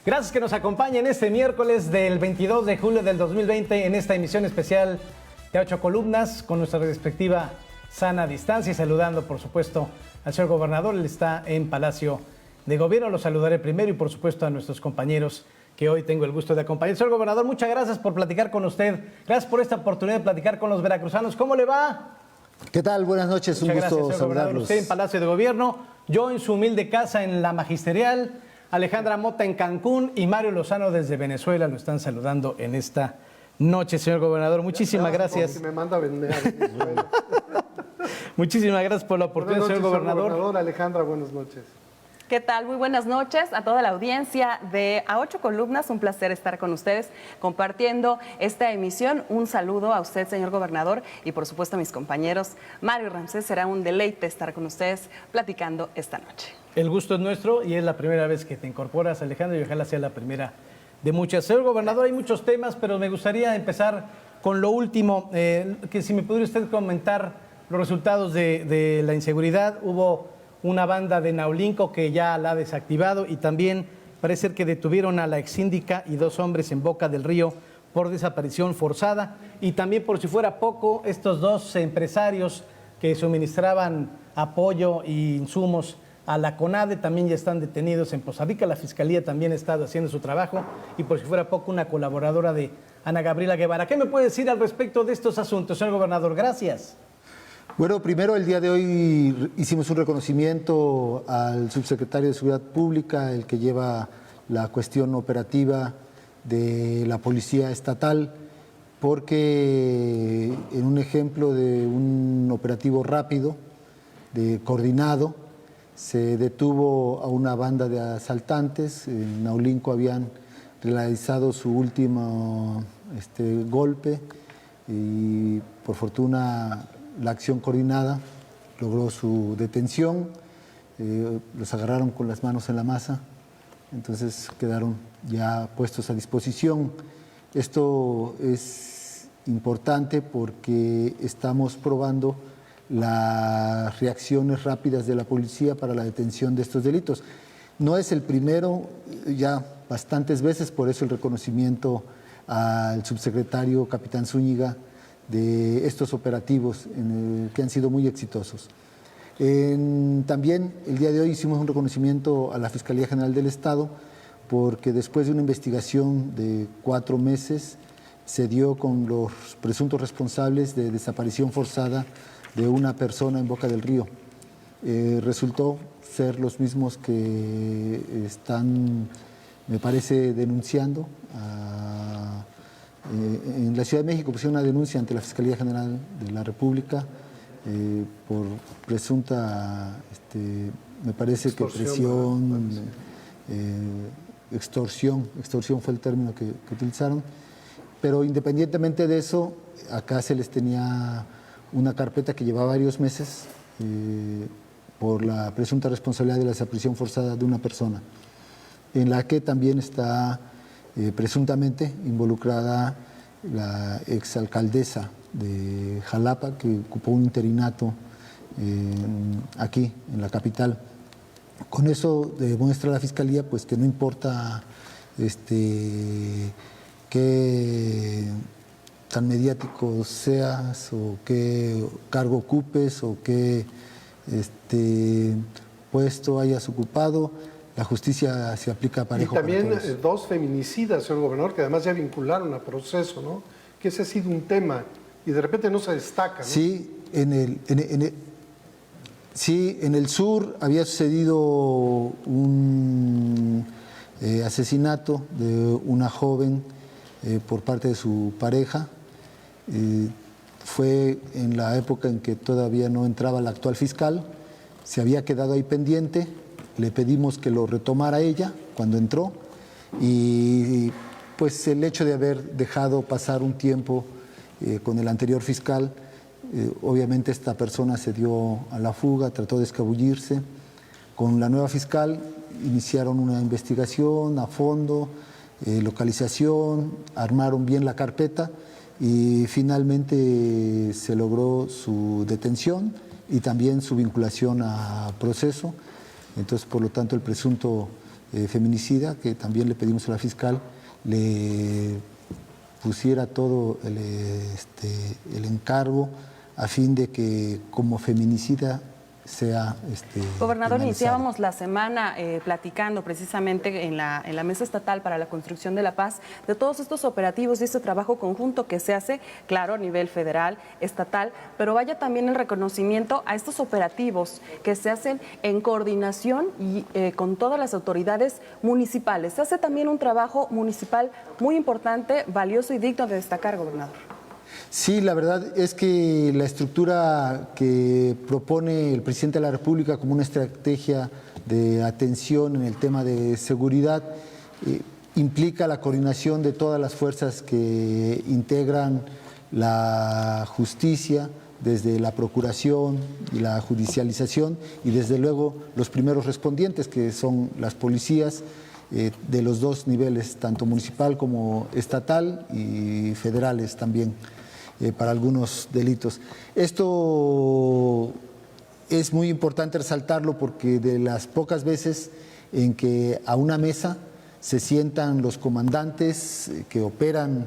Gracias que nos acompañen este miércoles del 22 de julio del 2020 en esta emisión especial de 8 columnas con nuestra respectiva sana distancia y saludando, por supuesto, al señor gobernador. Él está en Palacio de Gobierno. Lo saludaré primero y, por supuesto, a nuestros compañeros que hoy tengo el gusto de acompañar. Señor gobernador, muchas gracias por platicar con usted. Gracias por esta oportunidad de platicar con los veracruzanos. ¿Cómo le va? ¿Qué tal? Buenas noches, Muchas un gusto gracias, señor gobernador. saludarlos. Usted en Palacio de Gobierno, yo en su humilde casa en La Magisterial, Alejandra Mota en Cancún y Mario Lozano desde Venezuela lo están saludando en esta noche, señor gobernador. Muchísimas gracias. Me manda a Venezuela. Muchísimas gracias por la oportunidad, Buenas noches, señor gobernador. Alejandra, buenas noches. ¿Qué tal? Muy buenas noches a toda la audiencia de A 8 Columnas. Un placer estar con ustedes compartiendo esta emisión. Un saludo a usted, señor gobernador, y por supuesto a mis compañeros. Mario y Ramsés, será un deleite estar con ustedes platicando esta noche. El gusto es nuestro y es la primera vez que te incorporas, Alejandro, y ojalá sea la primera de muchas. Señor gobernador, hay muchos temas, pero me gustaría empezar con lo último, que si me pudiera usted comentar los resultados de la inseguridad. Hubo una banda de Naulinco que ya la ha desactivado y también parece ser que detuvieron a la exsíndica y 2 hombres en Boca del Río por desaparición forzada. Y también, por si fuera poco, estos 2 empresarios que suministraban apoyo e insumos a la CONADE también ya están detenidos en Poza Rica. La Fiscalía también ha estado haciendo su trabajo y, por si fuera poco, una colaboradora de Ana Gabriela Guevara. ¿Qué me puede decir al respecto de estos asuntos, señor gobernador? Gracias. Bueno, primero el día de hoy hicimos un reconocimiento al subsecretario de Seguridad Pública, el que lleva la cuestión operativa de la Policía Estatal, porque en un ejemplo de un operativo rápido, coordinado, se detuvo a una banda de asaltantes. En Naulinco habían realizado su último golpe y por fortuna la acción coordinada logró su detención. Los agarraron con las manos en la masa, entonces quedaron ya puestos a disposición. Esto es importante porque estamos probando las reacciones rápidas de la policía para la detención de estos delitos. No es el primero, ya bastantes veces, por eso el reconocimiento al subsecretario Capitán Zúñiga de estos operativos que han sido muy exitosos. También el día de hoy hicimos un reconocimiento a la Fiscalía General del Estado porque después de una investigación de 4 meses se dio con los presuntos responsables de desaparición forzada de una persona en Boca del Río. Resultó ser los mismos que están, me parece, denunciando en la Ciudad de México. Pusieron una denuncia ante la Fiscalía General de la República por presunta, me parece que presión, extorsión fue el término que utilizaron. Pero independientemente de eso, acá se les tenía una carpeta que llevaba varios meses por la presunta responsabilidad de la desaparición forzada de una persona, en la que también está presuntamente involucrada la exalcaldesa de Jalapa, que ocupó un interinato aquí, en la capital. Con eso demuestra la Fiscalía pues, que no importa qué tan mediático seas o qué cargo ocupes o qué puesto hayas ocupado, la justicia se aplica parejo. Y también para todos. 2 feminicidas, señor gobernador, que además ya vincularon a proceso, ¿no? Que ese ha sido un tema y de repente no se destaca, ¿no? Sí, en el sur había sucedido un asesinato de una joven por parte de su pareja. Fue en la época en que todavía no entraba la actual fiscal, se había quedado ahí pendiente, le pedimos que lo retomara ella cuando entró y pues el hecho de haber dejado pasar un tiempo con el anterior fiscal, obviamente esta persona se dio a la fuga, trató de escabullirse. Con la nueva fiscal iniciaron una investigación a fondo, localización, armaron bien la carpeta y finalmente se logró su detención y también su vinculación a proceso. Entonces, por lo tanto, el presunto feminicida, que también le pedimos a la fiscal le pusiera todo el encargo a fin de que como feminicida sea Gobernador, penalizada. iniciábamos la semana platicando precisamente en la Mesa Estatal para la Construcción de la Paz de todos estos operativos y este trabajo conjunto que se hace, claro, a nivel federal, estatal, pero vaya también el reconocimiento a estos operativos que se hacen en coordinación y con todas las autoridades municipales. Se hace también un trabajo municipal muy importante, valioso y digno de destacar, gobernador. Sí, la verdad es que la estructura que propone el presidente de la República como una estrategia de atención en el tema de seguridad implica la coordinación de todas las fuerzas que integran la justicia, desde la procuración y la judicialización, y desde luego los primeros respondientes, que son las policías de los dos niveles, tanto municipal como estatal y federales también, para algunos delitos. Esto es muy importante resaltarlo porque de las pocas veces en que a una mesa se sientan los comandantes que operan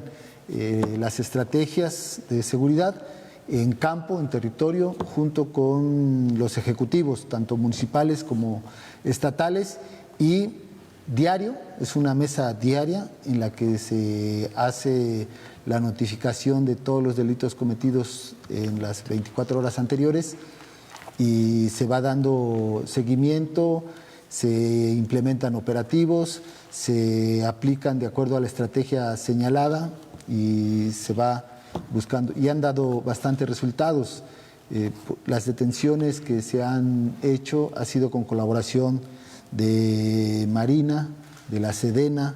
las estrategias de seguridad en campo, en territorio, junto con los ejecutivos, tanto municipales como estatales, y diario, es una mesa diaria en la que se hace la notificación de todos los delitos cometidos en las 24 horas anteriores y se va dando seguimiento, se implementan operativos, se aplican de acuerdo a la estrategia señalada y se va buscando, y han dado bastantes resultados. Las detenciones que se han hecho ha sido con colaboración de Marina, de la Sedena,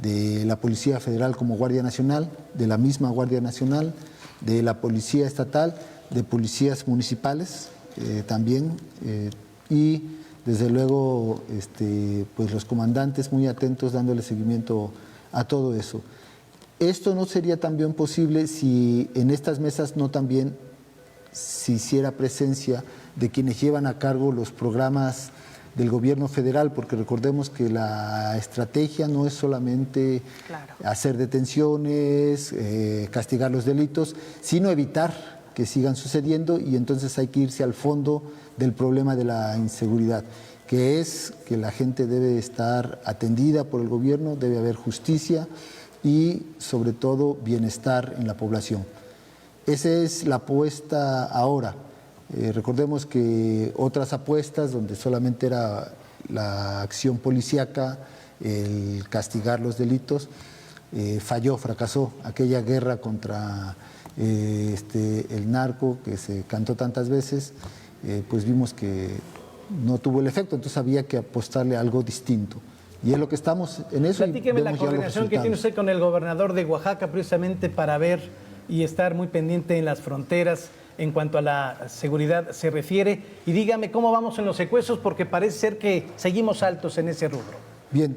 de la Policía Federal como Guardia Nacional, de la misma Guardia Nacional, de la Policía Estatal, de policías municipales también, y desde luego pues los comandantes muy atentos dándole seguimiento a todo eso. Esto no sería también posible si en estas mesas no también se hiciera presencia de quienes llevan a cargo los programas del gobierno federal, porque recordemos que la estrategia no es solamente hacer detenciones, castigar los delitos, sino evitar que sigan sucediendo, y entonces hay que irse al fondo del problema de la inseguridad, que es que la gente debe estar atendida por el gobierno, debe haber justicia y sobre todo bienestar en la población. Esa es la apuesta ahora. Recordemos que otras apuestas donde solamente era la acción policíaca, el castigar los delitos, falló, fracasó. Aquella guerra contra el narco que se cantó tantas veces, pues vimos que no tuvo el efecto, entonces había que apostarle a algo distinto. Y es lo que estamos en eso. Platíqueme la coordinación que tiene usted con el gobernador de Oaxaca precisamente para ver y estar muy pendiente en las fronteras en cuanto a la seguridad se refiere. Y dígame cómo vamos en los secuestros, porque parece ser que seguimos altos en ese rubro. Bien,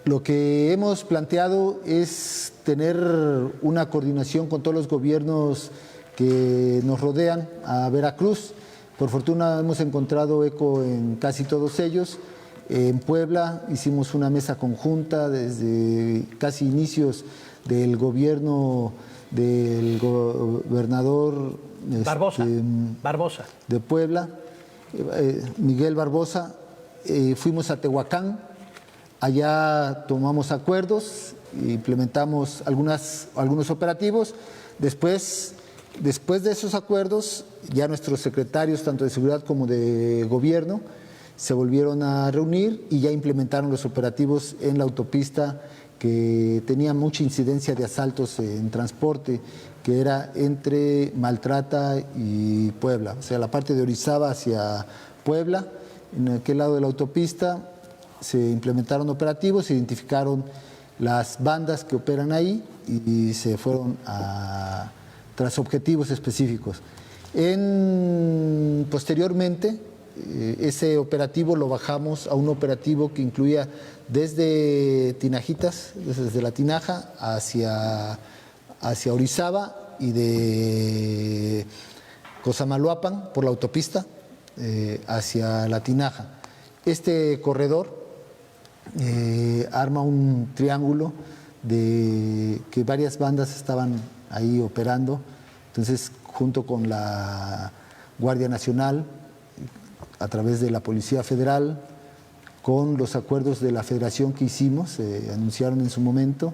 lo que hemos planteado es tener una coordinación con todos los gobiernos que nos rodean a Veracruz. Por fortuna hemos encontrado eco en casi todos ellos. En Puebla hicimos una mesa conjunta desde casi inicios del gobierno del gobernador Barbosa de Puebla, Miguel Barbosa. Fuimos a Tehuacán, allá tomamos acuerdos, implementamos algunos operativos. Después de esos acuerdos, ya nuestros secretarios, tanto de seguridad como de gobierno, se volvieron a reunir y ya implementaron los operativos en la autopista que tenía mucha incidencia de asaltos en transporte, que era entre Maltrata y Puebla, o sea, la parte de Orizaba hacia Puebla. En aquel lado de la autopista se implementaron operativos, se identificaron las bandas que operan ahí y se fueron tras objetivos específicos. Posteriormente, ese operativo lo bajamos a un operativo que incluía desde Tinajitas, desde la Tinaja hacia Orizaba, y de Cosamaloapan por la autopista hacia la Tinaja. Este corredor arma un triángulo de que varias bandas estaban ahí operando. Entonces, junto con la Guardia Nacional, a través de la Policía Federal, con los acuerdos de la Federación que hicimos, se anunciaron en su momento,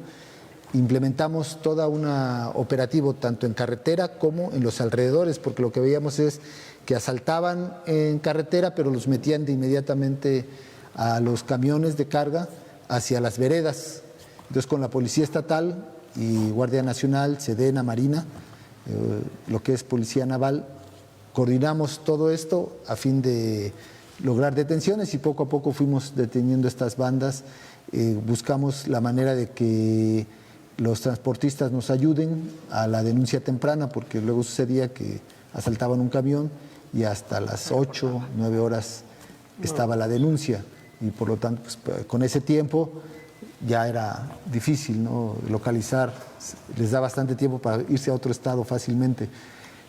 implementamos toda una operativo tanto en carretera como en los alrededores, porque lo que veíamos es que asaltaban en carretera, pero los metían de inmediatamente a los camiones de carga hacia las veredas. Entonces, con la Policía Estatal y Guardia Nacional, Sedena, Marina, lo que es Policía Naval, coordinamos todo esto a fin de lograr detenciones y poco a poco fuimos deteniendo estas bandas. Buscamos la manera de que los transportistas nos ayuden a la denuncia temprana, porque luego sucedía que asaltaban un camión y hasta las 8, 9 horas estaba la denuncia, y por lo tanto pues, con ese tiempo ya era difícil, ¿no?, localizar, les da bastante tiempo para irse a otro estado fácilmente.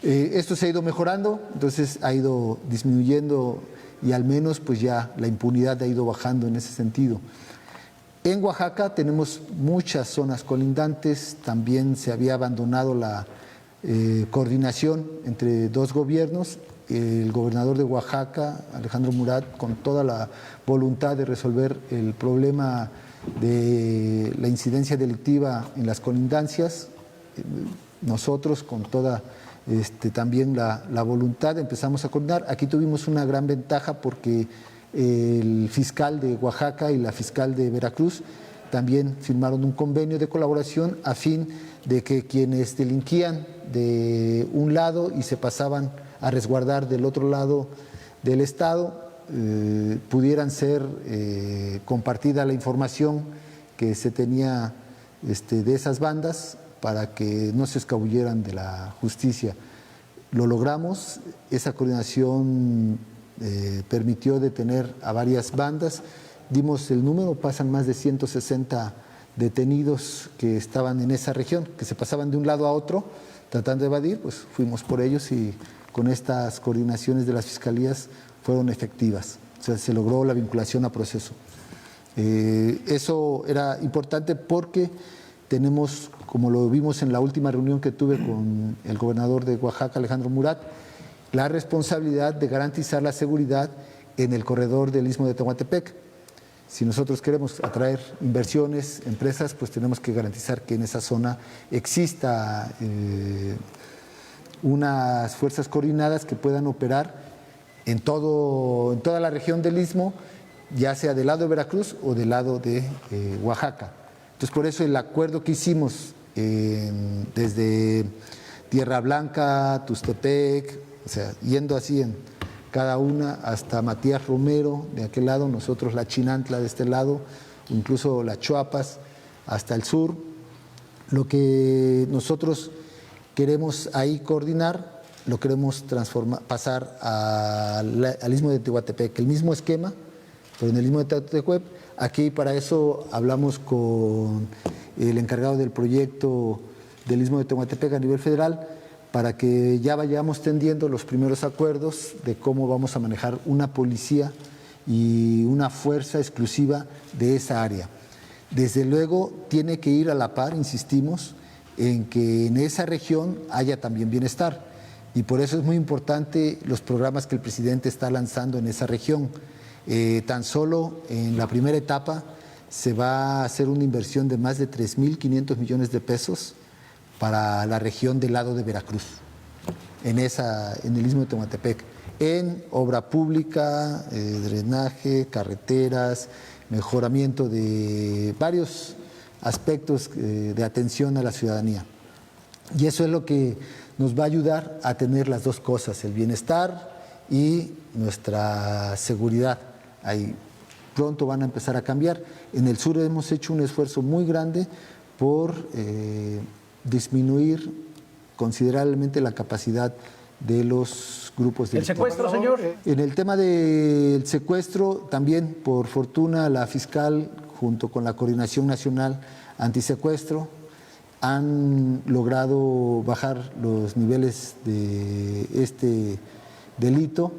Esto se ha ido mejorando, entonces ha ido disminuyendo y al menos pues ya la impunidad ha ido bajando en ese sentido. En Oaxaca tenemos muchas zonas colindantes, también se había abandonado la coordinación entre dos gobiernos. El gobernador de Oaxaca, Alejandro Murat, con toda la voluntad de resolver el problema de la incidencia delictiva en las colindancias, nosotros con toda también la voluntad empezamos a coordinar. Aquí tuvimos una gran ventaja porque el fiscal de Oaxaca y la fiscal de Veracruz también firmaron un convenio de colaboración a fin de que quienes delinquían de un lado y se pasaban a resguardar del otro lado del estado, pudieran ser compartida la información que se tenía de esas bandas para que no se escabulleran de la justicia. Lo logramos, esa coordinación permitió detener a varias bandas, dimos el número, pasan más de 160 detenidos que estaban en esa región, que se pasaban de un lado a otro tratando de evadir, pues fuimos por ellos y con estas coordinaciones de las fiscalías fueron efectivas, o sea, se logró la vinculación a proceso. Eso era importante porque tenemos, como lo vimos en la última reunión que tuve con el gobernador de Oaxaca, Alejandro Murat, la responsabilidad de garantizar la seguridad en el corredor del Istmo de Tehuantepec. Si nosotros queremos atraer inversiones, empresas, pues tenemos que garantizar que en esa zona exista unas fuerzas coordinadas que puedan operar en toda la región del Istmo, ya sea del lado de Veracruz o del lado de Oaxaca. Entonces, por eso el acuerdo que hicimos desde Tierra Blanca, Tuxtepec, o sea, yendo así en cada una hasta Matías Romero de aquel lado, nosotros la Chinantla de este lado, incluso la Chuapas hasta el sur. Lo que nosotros queremos ahí coordinar, lo queremos pasar al Istmo de Tehuantepec, el mismo esquema, pero en el Istmo de Tehuantepec. Aquí para eso hablamos con el encargado del proyecto del Istmo de Tehuantepec a nivel federal, para que ya vayamos tendiendo los primeros acuerdos de cómo vamos a manejar una policía y una fuerza exclusiva de esa área. Desde luego tiene que ir a la par, insistimos, en que en esa región haya también bienestar. Y por eso es muy importante los programas que el presidente está lanzando en esa región. Tan solo en la primera etapa se va a hacer una inversión de más de 3.500 millones de pesos para la región del lado de Veracruz, en el Istmo de Tehuantepec, en obra pública, drenaje, carreteras, mejoramiento de varios aspectos de atención a la ciudadanía. Y eso es lo que nos va a ayudar a tener las dos cosas, el bienestar y nuestra seguridad. Ahí pronto van a empezar a cambiar. En el sur hemos hecho un esfuerzo muy grande por disminuir considerablemente la capacidad de los grupos ¿El delictivos. secuestro, señor? En el tema del secuestro, también por fortuna la fiscal, junto con la Coordinación Nacional Antisecuestro, han logrado bajar los niveles de este delito.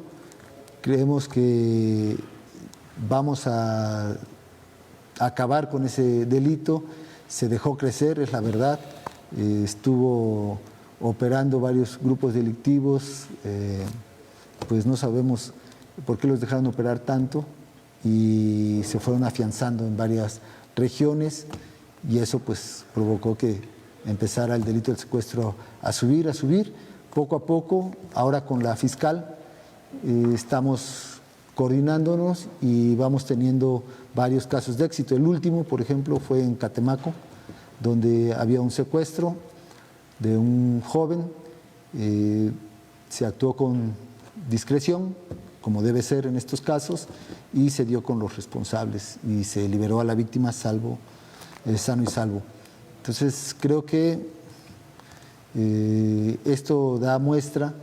Creemos que vamos a acabar con ese delito. Se dejó crecer, es la verdad. Estuvo operando varios grupos delictivos, pues no sabemos por qué los dejaron operar tanto, y se fueron afianzando en varias regiones, y eso pues provocó que empezara el delito del secuestro a subir, poco a poco. Ahora con la fiscal estamos coordinándonos y vamos teniendo varios casos de éxito. El último, por ejemplo, fue en Catemaco, donde había un secuestro de un joven. Se actuó con discreción, como debe ser en estos casos, y se dio con los responsables y se liberó a la víctima sano y salvo. Entonces creo que esto da muestra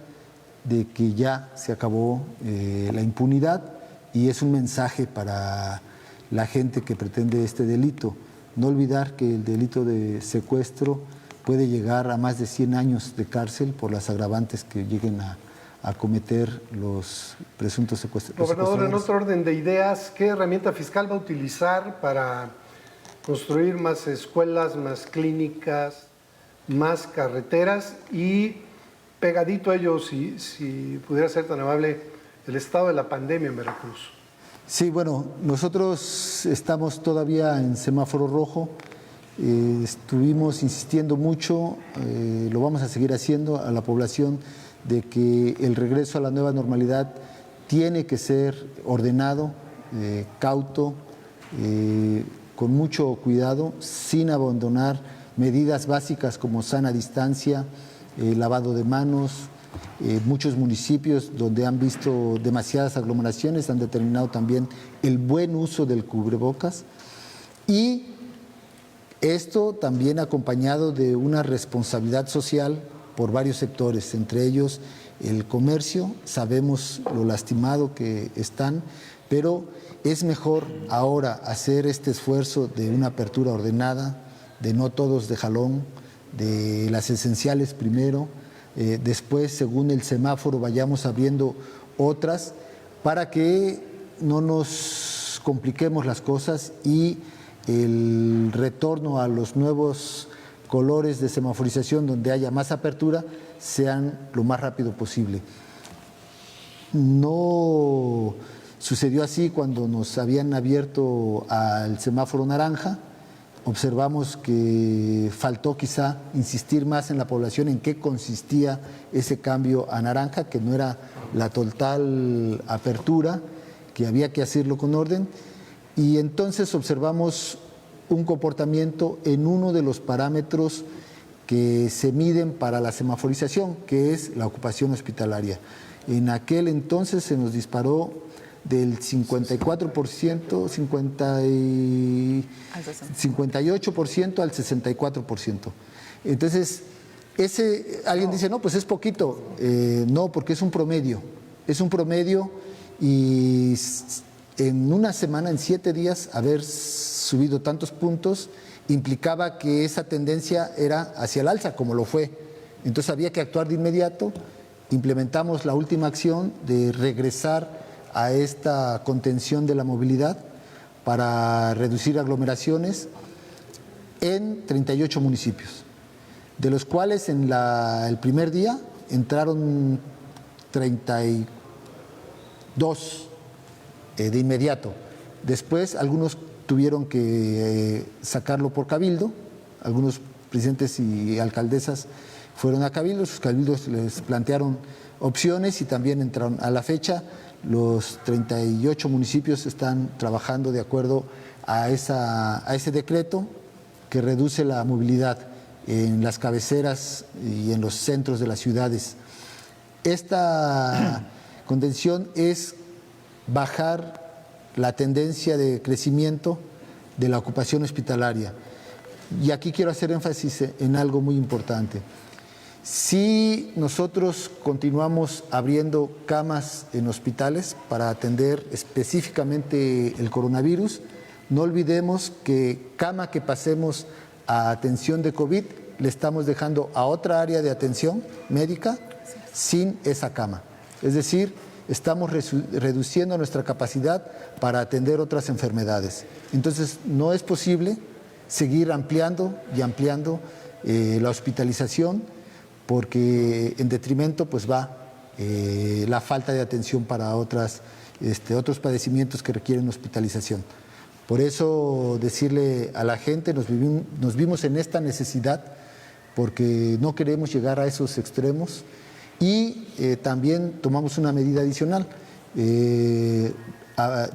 de que ya se acabó la impunidad, y es un mensaje para la gente que pretende este delito. No olvidar que el delito de secuestro puede llegar a más de 100 años de cárcel por las agravantes que lleguen a cometer los presuntos secuestradores. Gobernador, en otro orden de ideas, ¿qué herramienta fiscal va a utilizar para construir más escuelas, más clínicas, más carreteras? Y pegadito a ello, si pudiera ser tan amable, el estado de la pandemia en Veracruz. Sí, bueno, nosotros estamos todavía en semáforo rojo. Estuvimos insistiendo mucho, lo vamos a seguir haciendo, a la población, de que el regreso a la nueva normalidad tiene que ser ordenado, cauto, con mucho cuidado, sin abandonar medidas básicas como sana distancia, lavado de manos. Muchos municipios donde han visto demasiadas aglomeraciones han determinado también el buen uso del cubrebocas, y esto también acompañado de una responsabilidad social por varios sectores, entre ellos el comercio. Sabemos lo lastimado que están, pero es mejor ahora hacer este esfuerzo de una apertura ordenada, de no todos de jalón, de las esenciales primero, después, según el semáforo, vayamos abriendo otras, para que no nos compliquemos las cosas y el retorno a los nuevos colores de semaforización, donde haya más apertura, sean lo más rápido posible. No sucedió así cuando nos habían abierto al semáforo naranja. Observamos que faltó quizá insistir más en la población en qué consistía ese cambio a naranja, que no era la total apertura, que había que hacerlo con orden, y entonces observamos un comportamiento en uno de los parámetros que se miden para la semaforización, que es la ocupación hospitalaria. En aquel entonces se nos disparó del 54%, 58% al 64%. Entonces, alguien dice, no, pues es poquito. No, porque es un promedio. Es un promedio, y en una semana, en 7 días, haber subido tantos puntos implicaba que esa tendencia era hacia el alza, como lo fue. Entonces había que actuar de inmediato. Implementamos la última acción de regresar a esta contención de la movilidad para reducir aglomeraciones en 38 municipios, de los cuales en el primer día entraron 32 de inmediato. Después algunos tuvieron que sacarlo por cabildo, algunos presidentes y alcaldesas fueron a cabildos, sus cabildos les plantearon opciones y también entraron. A la fecha, los 38 municipios están trabajando de acuerdo a ese decreto que reduce la movilidad en las cabeceras y en los centros de las ciudades. Esta contención es bajar la tendencia de crecimiento de la ocupación hospitalaria. Y aquí quiero hacer énfasis en algo muy importante. Si nosotros continuamos abriendo camas en hospitales para atender específicamente el coronavirus, no olvidemos que cama que pasemos a atención de COVID le estamos dejando a otra área de atención médica sin esa cama. Es decir, estamos reduciendo nuestra capacidad para atender otras enfermedades. Entonces, no es posible seguir ampliando y ampliando la hospitalización, porque en detrimento pues va la falta de atención para otros padecimientos que requieren hospitalización. Por eso decirle a la gente, nos vimos en esta necesidad, porque no queremos llegar a esos extremos, y también tomamos una medida adicional. De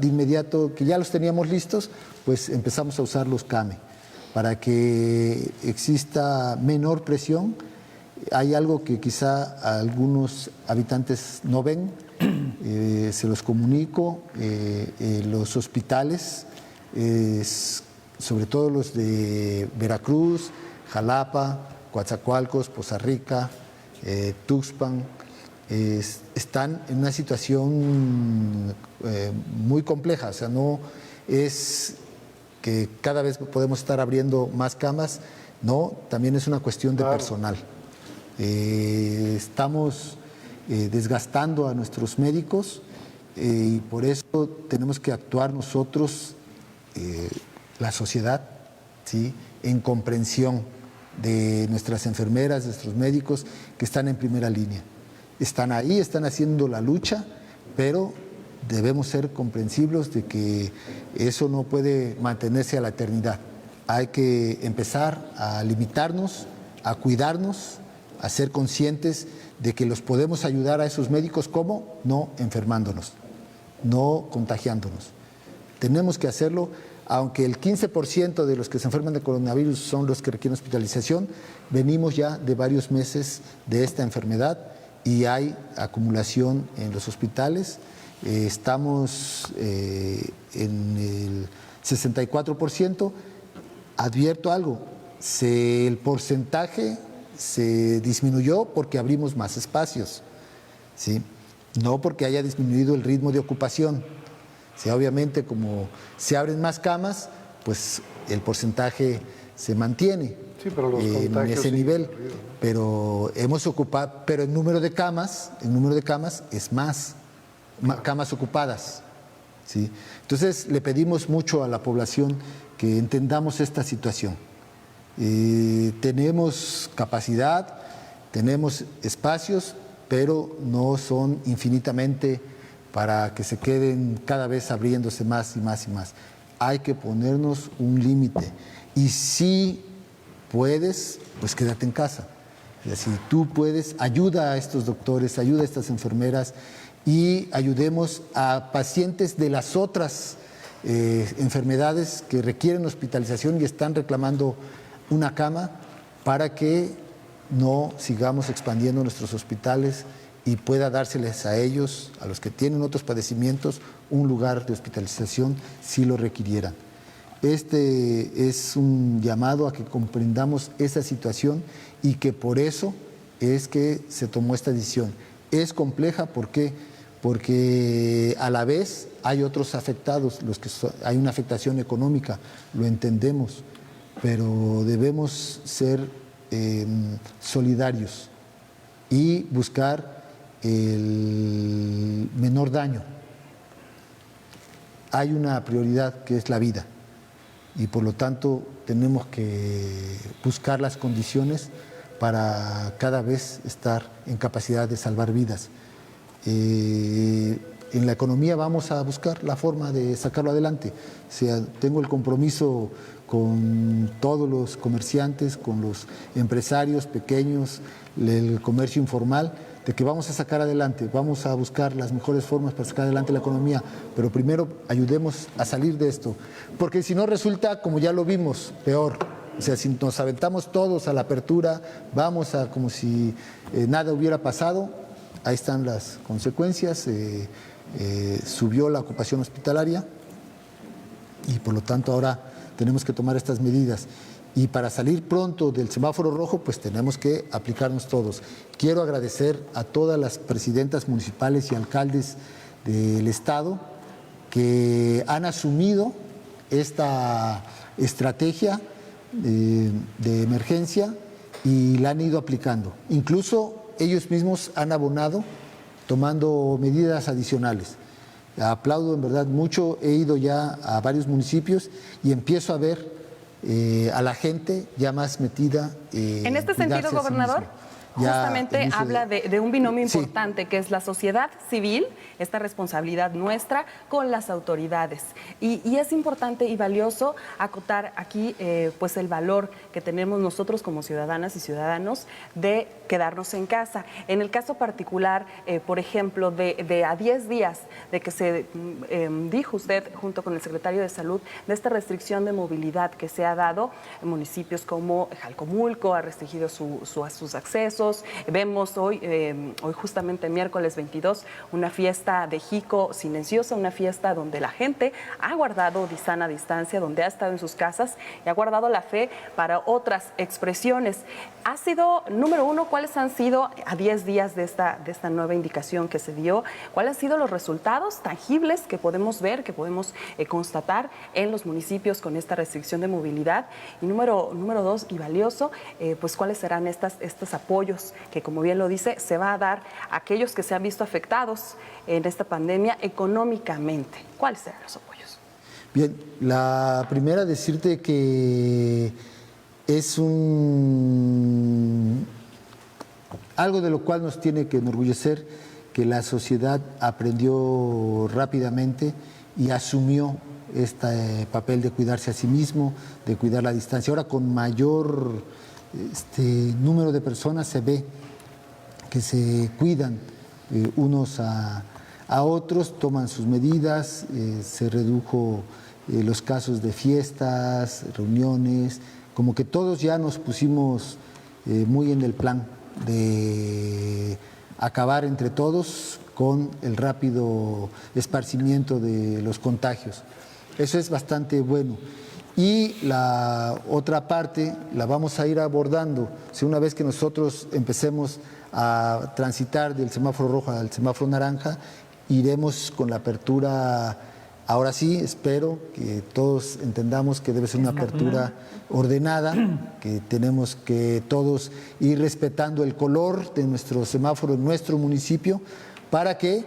inmediato que ya los teníamos listos, pues empezamos a usar los CAME para que exista menor presión. Hay algo que quizá algunos habitantes no ven, se los comunico, los hospitales, sobre todo los de Veracruz, Jalapa, Coatzacoalcos, Poza Rica, Tuxpan, están en una situación muy compleja. O sea, no es que cada vez podemos estar abriendo más camas, no, también es una cuestión de personal. Estamos desgastando a nuestros médicos y por eso tenemos que actuar nosotros, la sociedad, ¿sí?, en comprensión de nuestras enfermeras, de nuestros médicos que están en primera línea. Están ahí, están haciendo la lucha, pero debemos ser comprensivos de que eso no puede mantenerse a la eternidad. Hay que empezar a limitarnos, a cuidarnos, a ser conscientes de que los podemos ayudar a esos médicos, ¿cómo? No enfermándonos, no contagiándonos. Tenemos que hacerlo, aunque el 15% de los que se enferman de coronavirus son los que requieren hospitalización. Venimos ya de varios meses de esta enfermedad y hay acumulación en los hospitales. Estamos en el 64%. Advierto algo, el porcentaje se disminuyó porque abrimos más espacios, ¿sí?, no porque haya disminuido el ritmo de ocupación. Sí, obviamente, como se abren más camas, pues el porcentaje se mantiene, sí, pero los en ese nivel. ¿No? Pero hemos ocupado, pero el número de camas es más camas ocupadas, ¿sí? Entonces le pedimos mucho a la población que entendamos esta situación. Tenemos capacidad, tenemos espacios, pero no son infinitamente para que se queden cada vez abriéndose más y más y más. Hay que ponernos un límite. Y si puedes, pues quédate en casa. Es decir, tú puedes, ayuda a estos doctores, ayuda a estas enfermeras y ayudemos a pacientes de las otras enfermedades que requieren hospitalización y están reclamando una cama, para que no sigamos expandiendo nuestros hospitales y pueda dárseles a ellos, a los que tienen otros padecimientos, un lugar de hospitalización si lo requirieran. Este es un llamado a que comprendamos esa situación y que por eso es que se tomó esta decisión. Es compleja, ¿por qué? Porque a la vez hay otros afectados, hay una afectación económica, lo entendemos, pero debemos ser solidarios y buscar el menor daño. Hay una prioridad que es la vida y por lo tanto tenemos que buscar las condiciones para cada vez estar en capacidad de salvar vidas. En la economía vamos a buscar la forma de sacarlo adelante. O sea, tengo el compromiso con todos los comerciantes, con los empresarios pequeños, el comercio informal, de que vamos a sacar adelante, vamos a buscar las mejores formas para sacar adelante la economía, pero primero ayudemos a salir de esto, porque si no resulta, como ya lo vimos, peor. O sea, si nos aventamos todos a la apertura, vamos a como si nada hubiera pasado, ahí están las consecuencias, subió la ocupación hospitalaria y por lo tanto ahora tenemos que tomar estas medidas. Y para salir pronto del semáforo rojo, pues tenemos que aplicarnos todos. Quiero agradecer a todas las presidentas municipales y alcaldes del Estado que han asumido esta estrategia de emergencia y la han ido aplicando. Incluso ellos mismos han abonado tomando medidas adicionales. Aplaudo en verdad mucho, he ido ya a varios municipios y empiezo a ver a la gente ya más metida. En este sentido, gobernador, justamente habla de un binomio importante, que es la sociedad civil, esta responsabilidad nuestra con las autoridades. Y es importante y valioso acotar aquí pues el valor que tenemos nosotros como ciudadanas y ciudadanos de quedarnos en casa. En el caso particular, por ejemplo, de a 10 días de que se dijo usted, junto con el secretario de Salud, de esta restricción de movilidad que se ha dado, en municipios como Jalcomulco ha restringido sus accesos. Vemos hoy justamente miércoles 22, una fiesta de Jico silenciosa, una fiesta donde la gente ha guardado sana distancia, donde ha estado en sus casas y ha guardado la fe para otras expresiones. Ha sido, número uno, ¿cuáles han sido, a 10 días de esta nueva indicación que se dio, cuáles han sido los resultados tangibles que podemos ver, que podemos constatar en los municipios con esta restricción de movilidad? Y número dos, y valioso, pues cuáles serán estos apoyos que, como bien lo dice, se va a dar a aquellos que se han visto afectados en esta pandemia económicamente. ¿Cuáles serán los apoyos? Bien, la primera, decirte que es algo de lo cual nos tiene que enorgullecer, que la sociedad aprendió rápidamente y asumió este papel de cuidarse a sí mismo, de cuidar la distancia. Ahora, con mayor número de personas se ve que se cuidan unos a otros, toman sus medidas, se redujo los casos de fiestas, reuniones, como que todos ya nos pusimos muy en el plan de acabar entre todos con el rápido esparcimiento de los contagios. Eso es bastante bueno. Y la otra parte la vamos a ir abordando. Si una vez que nosotros empecemos a transitar del semáforo rojo al semáforo naranja, iremos con la apertura. Ahora sí, espero que todos entendamos que debe ser una apertura ordenada, que tenemos que todos ir respetando el color de nuestro semáforo en nuestro municipio para que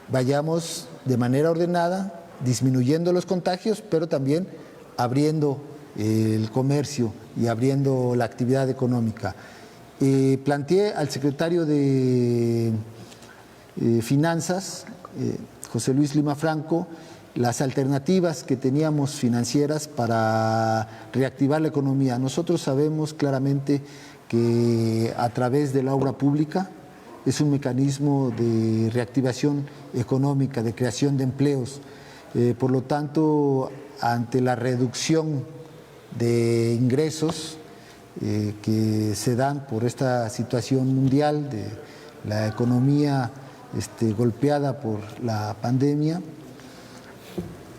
vayamos de manera ordenada, disminuyendo los contagios, pero también abriendo el comercio y abriendo la actividad económica. Planteé al secretario de Finanzas, José Luis Lima Franco, las alternativas que teníamos financieras para reactivar la economía. Nosotros sabemos claramente que a través de la obra pública es un mecanismo de reactivación económica, de creación de empleos. Por lo tanto, ante la reducción de ingresos que se dan por esta situación mundial de la economía golpeada por la pandemia,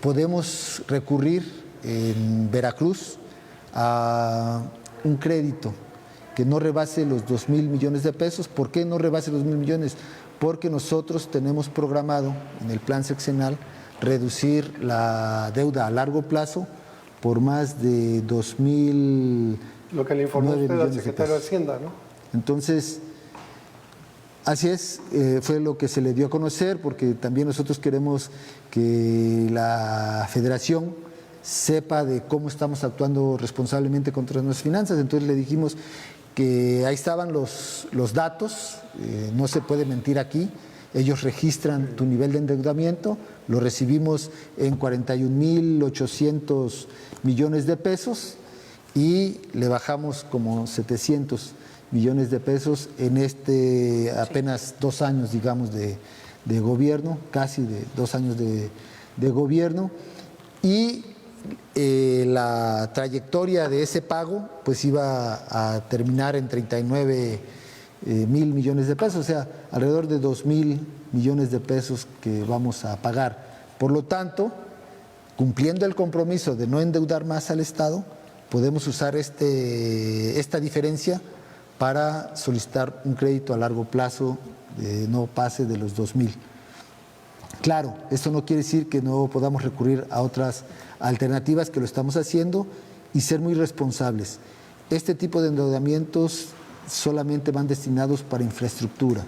podemos recurrir en Veracruz a un crédito que no rebase los 2,000 millones de pesos. ¿Por qué no rebase los 2,000 millones? Porque nosotros tenemos programado en el plan sexenal reducir la deuda a largo plazo por más de 2,000. Lo que le informó usted al secretario de Hacienda, ¿no? Entonces, así es, fue lo que se le dio a conocer, porque también nosotros queremos que la federación sepa de cómo estamos actuando responsablemente contra nuestras finanzas. Entonces le dijimos que ahí estaban los datos, no se puede mentir aquí. Ellos registran tu nivel de endeudamiento, lo recibimos en 41,800 millones de pesos y le bajamos como 700 millones de pesos en apenas 2 años, digamos, de gobierno, casi de 2 años de gobierno. Y la trayectoria de ese pago pues iba a terminar en 39,000 millones de pesos, o sea, alrededor de 2,000 millones de pesos que vamos a pagar. Por lo tanto, cumpliendo el compromiso de no endeudar más al Estado, podemos usar esta diferencia para solicitar un crédito a largo plazo de no pase de los 2,000. Claro, esto no quiere decir que no podamos recurrir a otras alternativas, que lo estamos haciendo, y ser muy responsables. Este tipo de endeudamientos solamente van destinados para infraestructura.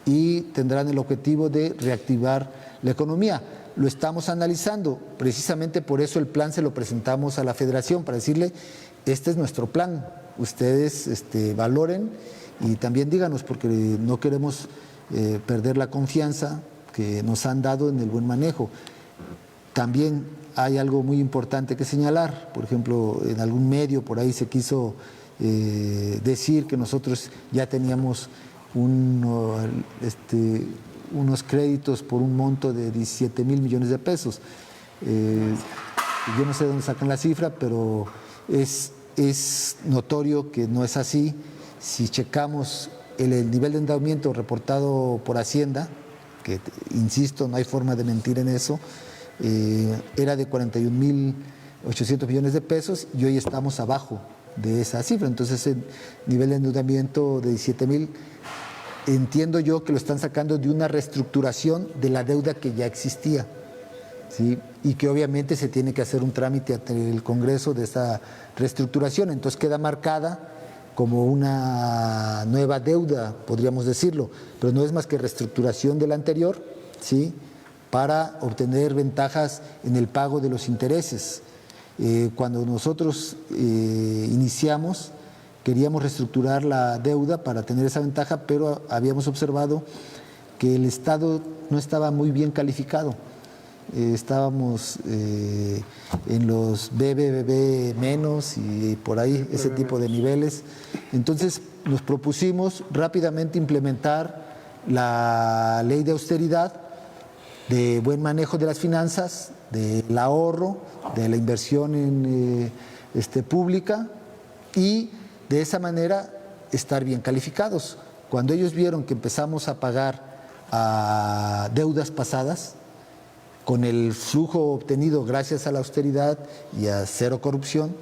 y tendrán el objetivo de reactivar la economía. Lo estamos analizando, precisamente por eso el plan se lo presentamos a la Federación, para decirle, este es nuestro plan, ustedes valoren y también díganos, porque no queremos perder la confianza que nos han dado en el buen manejo. También hay algo muy importante que señalar, por ejemplo, en algún medio por ahí se quiso decir que nosotros ya teníamos unos créditos por un monto de 17,000 millones de pesos. Yo no sé de dónde sacan la cifra, pero es notorio que no es así. Si checamos el nivel de endeudamiento reportado por Hacienda, que insisto, no hay forma de mentir en eso, era de 41,800 millones de pesos y hoy estamos abajo de esa cifra. Entonces, el nivel de endeudamiento de 17,000, entiendo yo que lo están sacando de una reestructuración de la deuda que ya existía, ¿sí? Y que obviamente se tiene que hacer un trámite ante el Congreso de esa reestructuración. Entonces queda marcada como una nueva deuda, podríamos decirlo, pero no es más que reestructuración de la anterior, ¿sí?, para obtener ventajas en el pago de los intereses. Cuando nosotros iniciamos, queríamos reestructurar la deuda para tener esa ventaja, pero habíamos observado que el Estado no estaba muy bien calificado. Estábamos en los BBB menos y por ahí ese tipo de niveles. Entonces nos propusimos rápidamente implementar la ley de austeridad, de buen manejo de las finanzas, del ahorro, de la inversión pública, y de esa manera estar bien calificados. Cuando ellos vieron que empezamos a pagar a deudas pasadas, con el flujo obtenido gracias a la austeridad y a cero corrupción,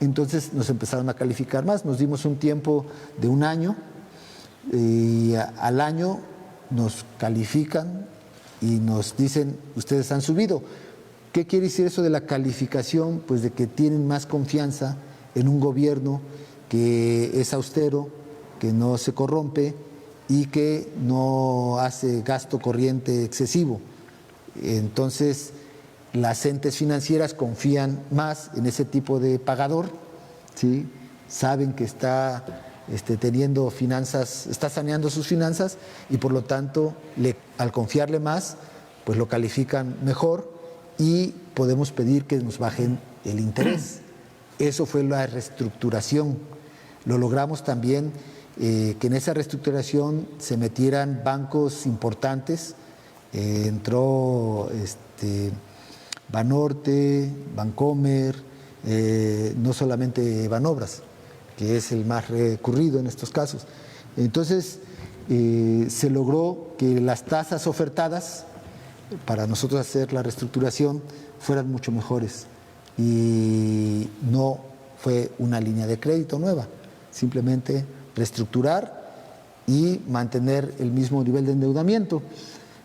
entonces nos empezaron a calificar más. Nos dimos un tiempo de un año y al año nos califican y nos dicen, ustedes han subido. ¿Qué quiere decir eso de la calificación? Pues de que tienen más confianza en un gobierno que es austero, que no se corrompe y que no hace gasto corriente excesivo. Entonces, las entes financieras confían más en ese tipo de pagador, ¿sí? Saben que está teniendo finanzas, está saneando sus finanzas y por lo tanto, al confiarle más, pues lo califican mejor y podemos pedir que nos bajen el interés. Eso fue la reestructuración. Lo logramos también que en esa reestructuración se metieran bancos importantes. Entró Banorte, Bancomer, no solamente Banobras, que es el más recurrido en estos casos. Entonces, se logró que las tasas ofertadas para nosotros hacer la reestructuración fueran mucho mejores y no fue una línea de crédito nueva, simplemente reestructurar y mantener el mismo nivel de endeudamiento.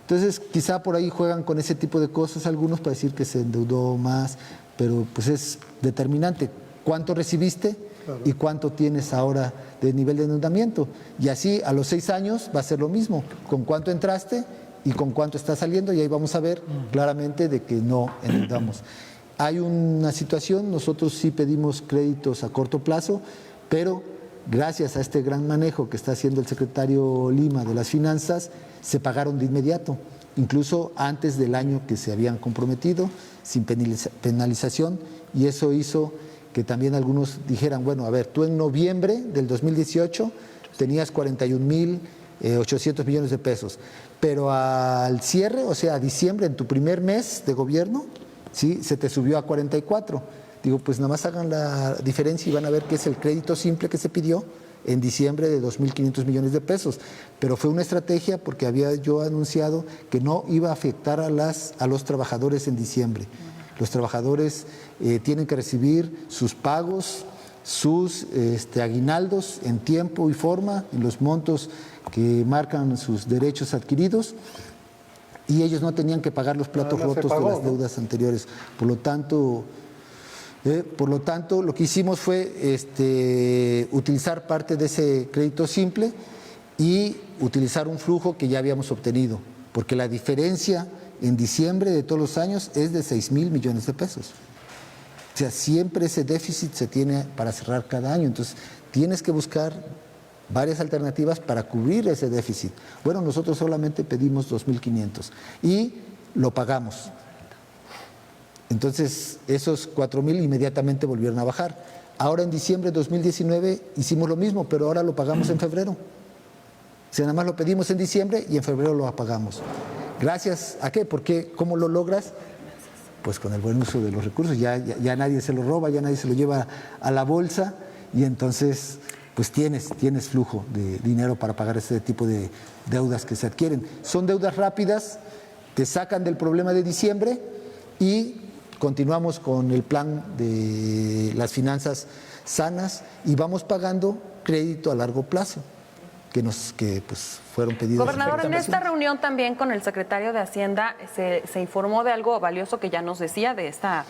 Entonces, quizá por ahí juegan con ese tipo de cosas algunos para decir que se endeudó más, pero pues es determinante cuánto recibiste y cuánto tienes ahora de nivel de endeudamiento. Y así a los 6 años va a ser lo mismo, con cuánto entraste y con cuánto está saliendo, y ahí vamos a ver claramente de que no endeudamos. Hay una situación, nosotros sí pedimos créditos a corto plazo, pero gracias a este gran manejo que está haciendo el secretario Lima de las Finanzas, se pagaron de inmediato, incluso antes del año que se habían comprometido, sin penalización, y eso hizo que también algunos dijeran, bueno, a ver, tú en noviembre del 2018 tenías 41,800 millones de pesos, pero al cierre, o sea, a diciembre, en tu primer mes de gobierno, ¿sí?, se te subió a 44. Digo, pues nada más hagan la diferencia y van a ver que es el crédito simple que se pidió en diciembre de 2,500 millones de pesos. Pero fue una estrategia porque había yo anunciado que no iba a afectar a los trabajadores en diciembre. Los trabajadores tienen que recibir sus pagos, sus aguinaldos en tiempo y forma, en los montos que marcan sus derechos adquiridos, y ellos no tenían que pagar los platos rotos de las deudas anteriores. Por lo tanto, lo que hicimos fue utilizar parte de ese crédito simple y utilizar un flujo que ya habíamos obtenido, porque la diferencia en diciembre de todos los años es de 6,000 millones de pesos. O sea, siempre ese déficit se tiene para cerrar cada año, entonces tienes que buscar varias alternativas para cubrir ese déficit. Bueno, nosotros solamente pedimos 2,500 y lo pagamos. Entonces, esos 4,000 inmediatamente volvieron a bajar. Ahora en diciembre de 2019 hicimos lo mismo, pero ahora lo pagamos en febrero. O sea, nada más lo pedimos en diciembre y en febrero lo pagamos. ¿Gracias a qué? Porque ¿cómo lo logras? Pues con el buen uso de los recursos. Ya nadie se lo roba, ya nadie se lo lleva a la bolsa y entonces pues tienes flujo de dinero para pagar ese tipo de deudas que se adquieren. Son deudas rápidas, te sacan del problema de diciembre y continuamos con el plan de las finanzas sanas y vamos pagando crédito a largo plazo que pues fueron pedidos. Gobernador, en esta reunión también con el secretario de Hacienda se informó de algo valioso que ya nos decía, de esta,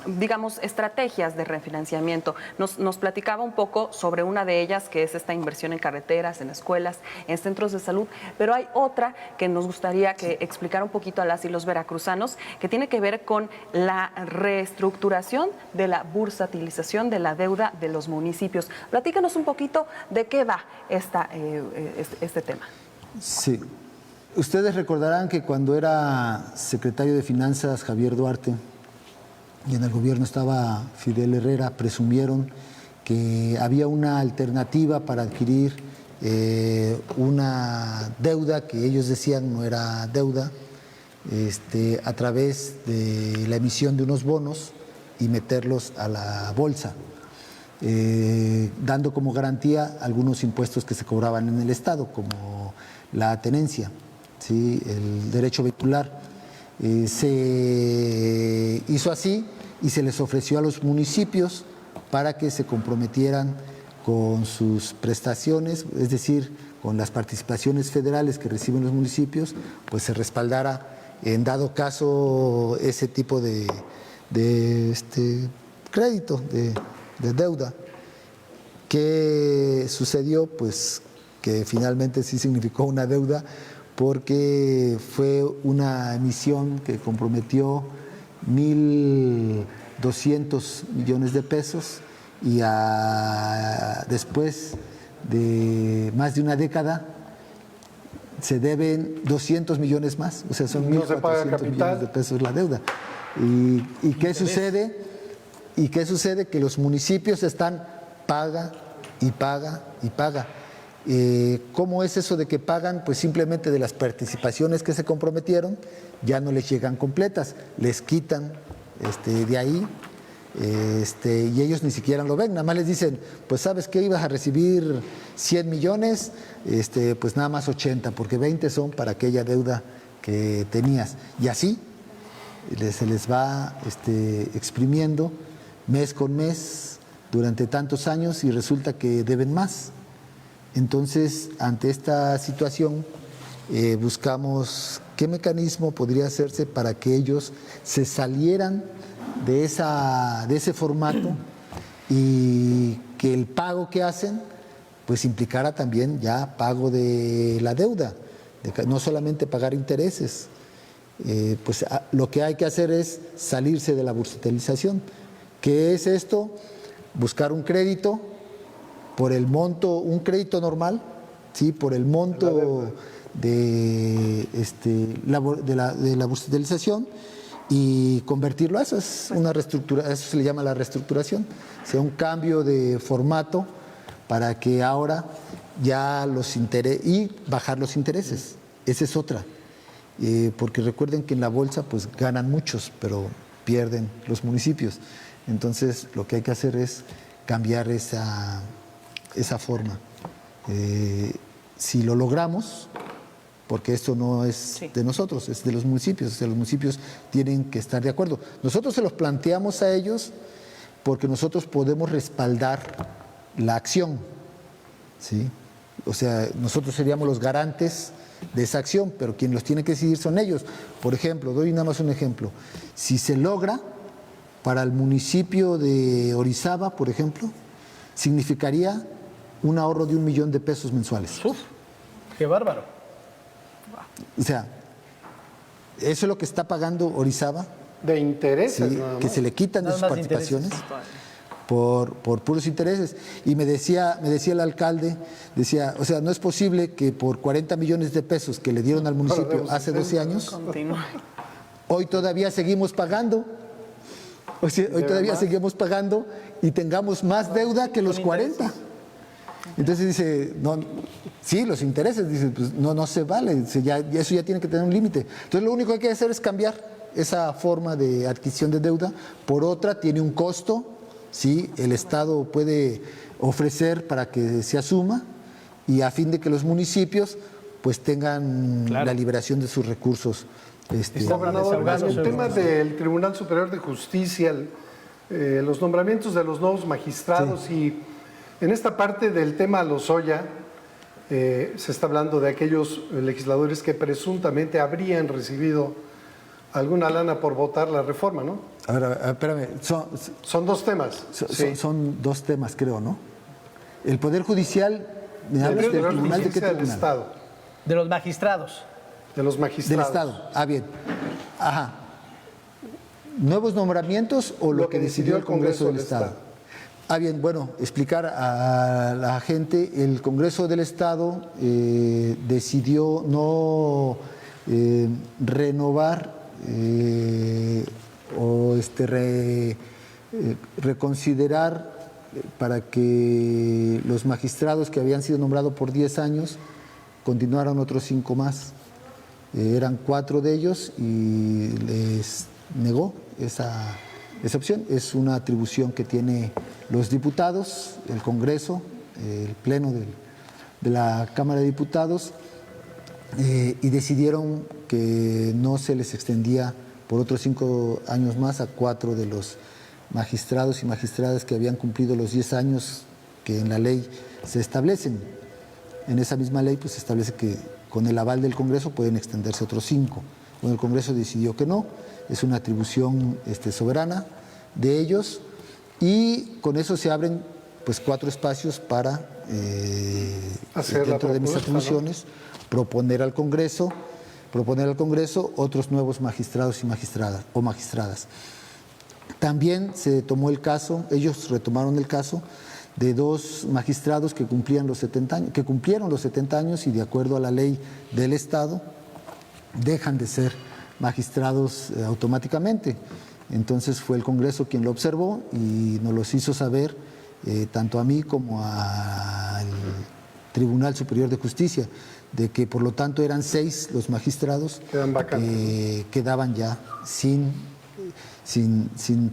digamos, estrategias de refinanciamiento. Nos platicaba un poco sobre una de ellas, que es esta inversión en carreteras, en escuelas, en centros de salud, pero hay otra que nos gustaría que explicara un poquito a las y los veracruzanos, que tiene que ver con la reestructuración de la bursatilización de la deuda de los municipios. Platícanos un poquito de qué va este tema. Sí. Ustedes recordarán que cuando era secretario de Finanzas Javier Duarte y en el gobierno estaba Fidel Herrera, presumieron que había una alternativa para adquirir una deuda que ellos decían no era deuda, a través de la emisión de unos bonos y meterlos a la bolsa. Dando como garantía algunos impuestos que se cobraban en el Estado, como la tenencia, ¿sí? El derecho vehicular. Se hizo así y se les ofreció a los municipios para que se comprometieran con sus prestaciones, es decir, con las participaciones federales que reciben los municipios, pues se respaldara en dado caso ese tipo de crédito, de deuda. ¿Qué sucedió? Pues que finalmente sí significó una deuda porque fue una emisión que comprometió 1,200 millones de pesos y después de más de una década se deben 200 millones más, o sea, son 1,400 millones de pesos la deuda. ¿Y qué sucede? ¿Y qué sucede? Que los municipios están paga y paga y paga. ¿Cómo es eso de que pagan? Pues simplemente de las participaciones que se comprometieron ya no les llegan completas, les quitan de ahí y ellos ni siquiera lo ven, nada más les dicen, pues sabes que ibas a recibir 100 millones, pues nada más 80, porque 20 son para aquella deuda que tenías. Y así se les va exprimiendo mes con mes durante tantos años y resulta que deben más. Entonces, ante esta situación, buscamos qué mecanismo podría hacerse para que ellos se salieran de ese formato y que el pago que hacen pues implicara también ya pago de la deuda, no solamente pagar intereses. Pues lo que hay que hacer es salirse de la bursatilización. ¿Qué es esto? Buscar un crédito por el monto, un crédito normal, ¿sí? Por el monto de la bursatilización y convertirlo a eso. Es una reestructura, eso se le llama la reestructuración, o sea, un cambio de formato para que ahora ya los intereses y bajar los intereses. Esa es otra, porque recuerden que en la bolsa pues ganan muchos, pero pierden los municipios. Entonces, lo que hay que hacer es cambiar esa forma. Si lo logramos, porque esto no es de nosotros, es de los municipios, o sea, los municipios tienen que estar de acuerdo. Nosotros se los planteamos a ellos porque nosotros podemos respaldar la acción, ¿sí? O sea, nosotros seríamos los garantes de esa acción, pero quien los tiene que decidir son ellos. Por ejemplo, doy nada más un ejemplo. Si se logra, para el municipio de Orizaba, por ejemplo, significaría un ahorro de 1 millón de pesos mensuales. Uf, qué bárbaro. O sea, eso es lo que está pagando Orizaba, De intereses, ¿sí? nada Que más. se le quitan de Nada sus más intereses. participaciones por puros intereses. Y me decía el alcalde, decía, o sea, no es posible que por 40 millones de pesos que le dieron al municipio debemos hace 12 años, Continúa. hoy todavía seguimos pagando. O sea, hoy todavía seguimos pagando y tengamos más deuda que los 40. Entonces dice, no, sí, los intereses, dice, pues no se vale, dice, eso ya tiene que tener un límite. Entonces lo único que hay que hacer es cambiar esa forma de adquisición de deuda por otra, tiene un costo, ¿sí? El Estado puede ofrecer para que se asuma y a fin de que los municipios pues tengan Claro. la liberación de sus recursos. Gobernador, desahogando el su tema recurso. del Tribunal Superior de Justicia, los nombramientos de los nuevos magistrados y en esta parte del tema Lozoya, se está hablando de aquellos legisladores que presuntamente habrían recibido alguna lana por votar la reforma, ¿no? Ahora, espérame, Son dos temas. Sí. son dos temas, creo, ¿no? El Poder Judicial, ¿me Del hablas del Poder tribunal de qué Justicia del tribunal? Estado, De los magistrados. de los Del magistrados. Estado. Ah, bien. Ajá. ¿Nuevos nombramientos o lo que decidió el Congreso del Estado? Ah, bien, bueno, explicar a la gente, el Congreso del Estado decidió no renovar o reconsiderar para que los magistrados que habían sido nombrados por 10 años continuaran otros 5 más. Eran 4 de ellos y les negó esa opción. Es una atribución que tiene los diputados, el Congreso, el Pleno de la Cámara de Diputados, y decidieron que no se les extendía por otros 5 años más a 4 de los magistrados y magistradas que habían cumplido los 10 años que en la ley se establecen. En esa misma ley pues se establece que con el aval del Congreso pueden extenderse otros 5. Bueno, el Congreso decidió que no, es una atribución soberana de ellos y con eso se abren pues 4 espacios para, Hacer la dentro de mis propuesta, atribuciones, proponer al Congreso otros nuevos magistrados y magistradas. También se tomó el caso, ellos retomaron el caso de 2 magistrados que cumplieron los 70 años y de acuerdo a la ley del Estado dejan de ser magistrados automáticamente. Entonces fue el Congreso quien lo observó y nos los hizo saber tanto a mí como al Tribunal Superior de Justicia, de que por lo tanto eran 6 los magistrados que quedaban ya sin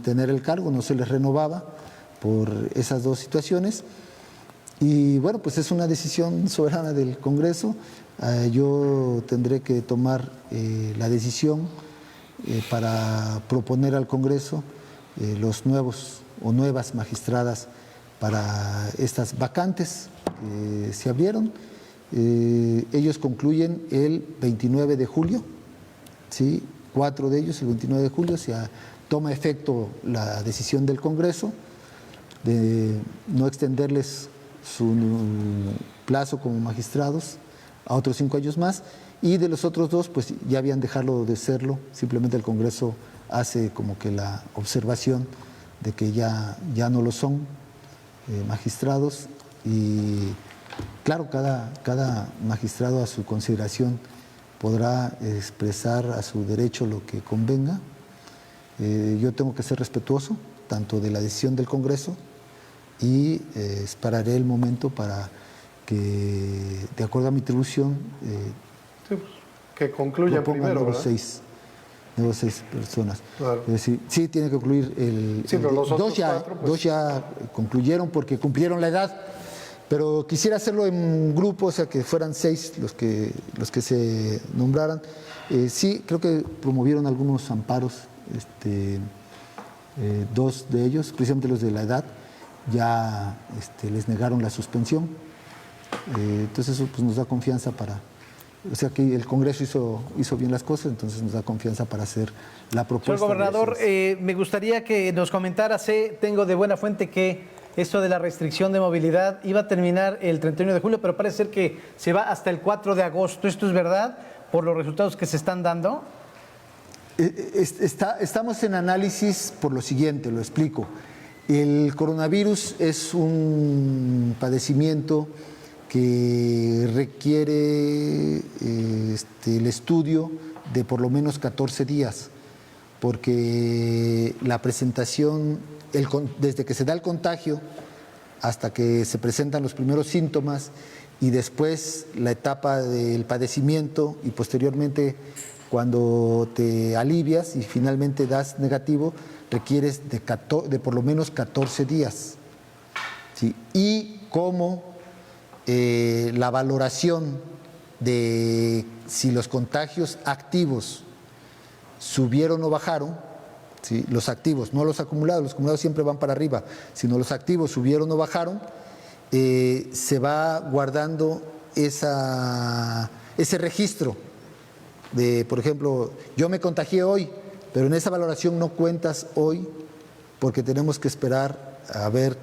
tener el cargo, no se les renovaba por esas 2 situaciones. Y bueno, pues es una decisión soberana del Congreso. Yo tendré que tomar la decisión para proponer al Congreso los nuevos o nuevas magistradas para estas vacantes que se abrieron. Ellos concluyen el 29 de julio, ¿sí? 4 de ellos el 29 de julio se toma efecto la decisión del Congreso de no extenderles su plazo como magistrados a otros 5 años más, y de los otros 2 pues ya habían dejado de serlo, simplemente el Congreso hace como que la observación de que ya no lo son magistrados, y claro, cada magistrado a su consideración podrá expresar a su derecho lo que convenga. Yo tengo que ser respetuoso tanto de la decisión del Congreso y esperaré el momento para que, de acuerdo a mi atribución, Sí, pues, que concluya propongan primero, nuevos ¿verdad? 6 personas. Claro. Es decir, sí, tiene que concluir Sí, pero los otros 4, pues. 2 ya concluyeron porque cumplieron la edad, pero quisiera hacerlo en grupo, o sea, que fueran 6 los que se nombraran. Sí, creo que promovieron algunos amparos, 2 de ellos, precisamente los de la edad, ya les negaron la suspensión. Entonces eso pues, nos da confianza para... O sea que el Congreso hizo bien las cosas, entonces nos da confianza para hacer la propuesta. Señor gobernador, me gustaría que nos comentara, tengo de buena fuente que esto de la restricción de movilidad iba a terminar el 31 de julio, pero parece ser que se va hasta el 4 de agosto. ¿Esto es verdad por los resultados que se están dando? Estamos en análisis por lo siguiente, lo explico. El coronavirus es un padecimiento que requiere el estudio de por lo menos 14 días, porque la presentación, desde que se da el contagio hasta que se presentan los primeros síntomas y después la etapa del padecimiento y posteriormente cuando te alivias y finalmente das negativo, requieres de por lo menos 14 días. ¿Sí? Y como la valoración de si los contagios activos subieron o bajaron, ¿sí? Los activos, no los acumulados siempre van para arriba, sino los activos subieron o bajaron, se va guardando ese registro de, por ejemplo, yo me contagié hoy, pero en esa valoración no cuentas hoy porque tenemos que esperar a ver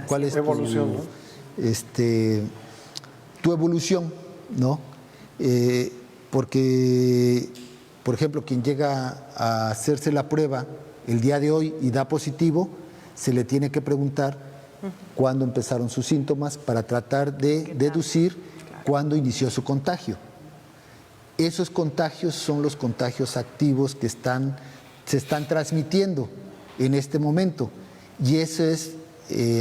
cuál es evolución, ¿no? Tu evolución, ¿no? Porque, por ejemplo, quien llega a hacerse la prueba el día de hoy y da positivo, se le tiene que preguntar cuándo empezaron sus síntomas para tratar de deducir cuándo inició su contagio. Esos contagios son los contagios activos que se están transmitiendo en este momento. Y eso es,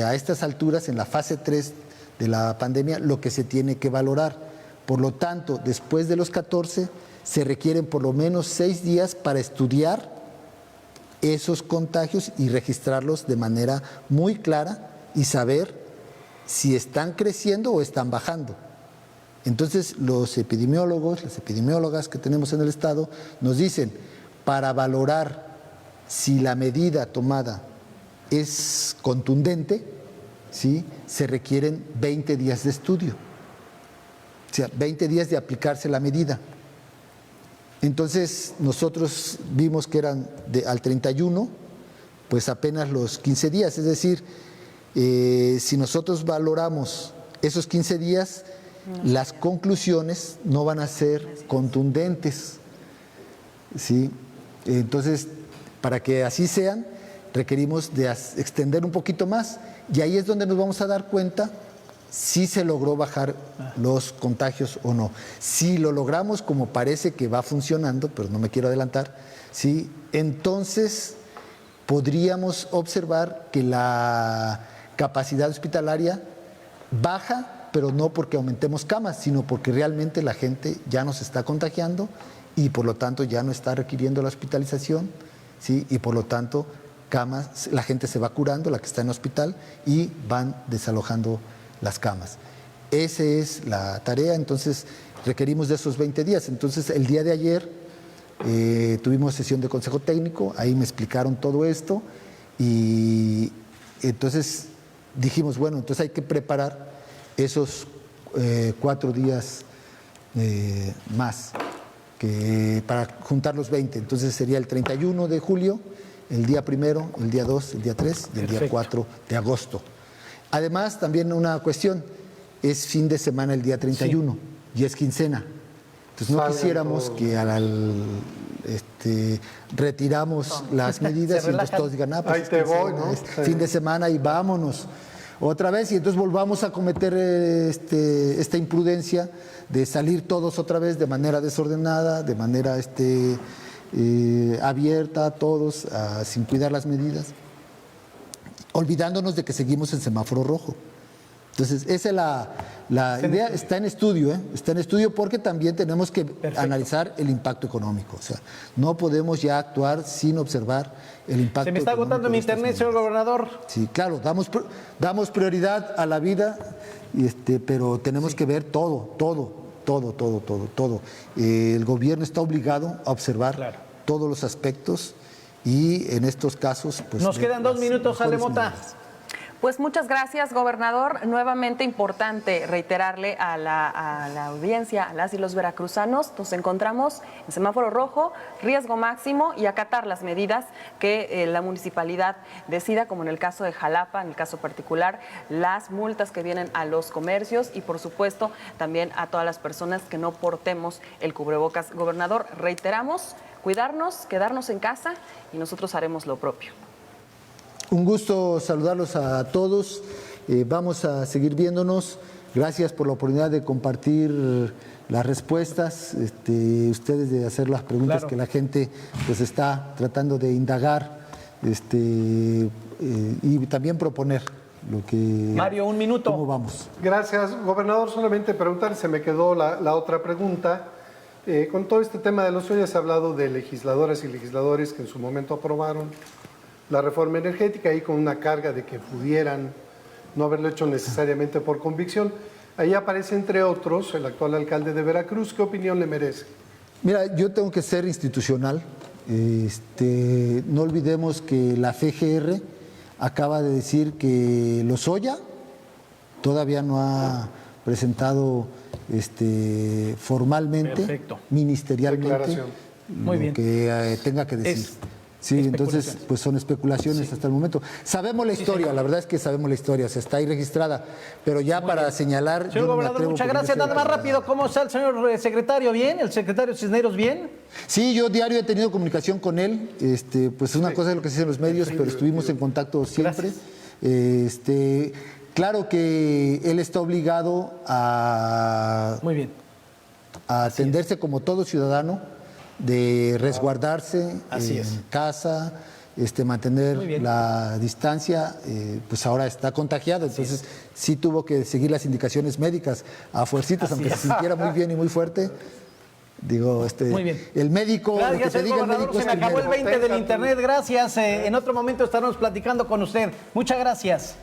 a estas alturas, en la fase 3 de la pandemia, lo que se tiene que valorar. Por lo tanto, después de los 14, se requieren por lo menos 6 días para estudiar esos contagios y registrarlos de manera muy clara y saber si están creciendo o están bajando. Entonces, los epidemiólogos, las epidemiólogas que tenemos en el Estado nos dicen, para valorar si la medida tomada es contundente, ¿sí? Se requieren 20 días de estudio, o sea, 20 días de aplicarse la medida. Entonces, nosotros vimos que eran al 31, pues apenas los 15 días, es decir, si nosotros valoramos esos 15 días, las conclusiones no van a ser contundentes, ¿sí? Entonces, para que así sean, requerimos de extender un poquito más y ahí es donde nos vamos a dar cuenta si se logró bajar los contagios o no. Si lo logramos como parece que va funcionando, pero no me quiero adelantar, ¿sí? Entonces podríamos observar que la capacidad hospitalaria baja, pero no porque aumentemos camas, sino porque realmente la gente ya no se está contagiando y por lo tanto ya no está requiriendo la hospitalización, ¿sí? Y por lo tanto camas, la gente se va curando, la que está en hospital, y van desalojando las camas. Esa es la tarea, entonces requerimos de esos 20 días. Entonces el día de ayer tuvimos sesión de consejo técnico, ahí me explicaron todo esto y entonces dijimos, bueno, entonces hay que preparar esos 4 días más para juntar los 20. Entonces sería el 31 de julio, el día 1, el día 2, el día 3 y el día 4 de agosto. Además, también una cuestión, es fin de semana el día 31 y es quincena. Entonces no quisiéramos que retiramos las medidas y entonces todos digan, pues ahí te voy, ¿no? Es fin de semana y vámonos otra vez, y entonces volvamos a cometer esta imprudencia de salir todos otra vez de manera desordenada, de manera abierta, todos, sin cuidar las medidas, olvidándonos de que seguimos en semáforo rojo. Entonces, esa es la idea, está en estudio, está en estudio porque también tenemos que analizar el impacto económico. O sea, no podemos ya actuar sin observar el impacto. Se me está agotando mi internet, señor gobernador. Sí, claro, damos prioridad a la vida, pero tenemos que ver todo. El gobierno está obligado a observar todos los aspectos y en estos casos, pues... Nos quedan 2 minutos, Ale Mota. Pues muchas gracias, gobernador. Nuevamente importante reiterarle a la audiencia, a las y los veracruzanos, nos encontramos en semáforo rojo, riesgo máximo y acatar las medidas que la municipalidad decida, como en el caso de Jalapa, en el caso particular, las multas que vienen a los comercios y, por supuesto, también a todas las personas que no portemos el cubrebocas. Gobernador, reiteramos, cuidarnos, quedarnos en casa y nosotros haremos lo propio. Un gusto saludarlos a todos. Vamos a seguir viéndonos. Gracias por la oportunidad de compartir las respuestas, ustedes de hacer las preguntas Claro. que la gente pues está tratando de indagar, y también proponer lo que... Mario, un minuto. ¿Cómo vamos? Gracias, gobernador. Solamente preguntar, se me quedó la otra pregunta. Con todo este tema de los sueños se ha hablado de legisladoras y legisladores que en su momento aprobaron la reforma energética y con una carga de que pudieran no haberlo hecho necesariamente por convicción. Ahí aparece, entre otros, el actual alcalde de Veracruz. ¿Qué opinión le merece? Mira, yo tengo que ser institucional. No olvidemos que la FGR acaba de decir que Lozoya todavía no ha presentado formalmente, Perfecto. ministerialmente, Declaración. Muy lo bien. que tenga que decir. Es Sí, entonces especulaciones. pues son especulaciones hasta el momento. Sabemos la historia, la verdad es que sabemos la historia, se está ahí registrada, pero ya para señalar... Señor yo no me gobernador, atrevo muchas porque yo gracias. soy Nada más la- rápido, ¿cómo está el señor secretario? ¿Bien? ¿El secretario Cisneros bien? Sí, yo diario he tenido comunicación con él, pues una cosa es lo que se dice en los medios, pero estuvimos en contacto siempre. Claro que él está obligado a Muy bien. atenderse como todo ciudadano, de resguardarse Así en es. casa, Muy mantener bien. la distancia, pues ahora está contagiado, entonces sí tuvo que seguir las indicaciones médicas a fuercitas, Así aunque es. se sintiera muy bien y muy fuerte. Digo, Muy bien. el médico, lo que Gracias, te señor diga el gobernador. médico Se es me acabó el primero. 20 del internet. Gracias. En otro momento estaremos platicando con usted. Muchas gracias.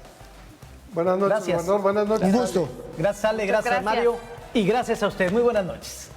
Buenas noches, Gracias. gobernador. Buenas noches. Un gusto. Gracias, Ale. Gracias, gracias. Mario. Y gracias a usted. Muy buenas noches.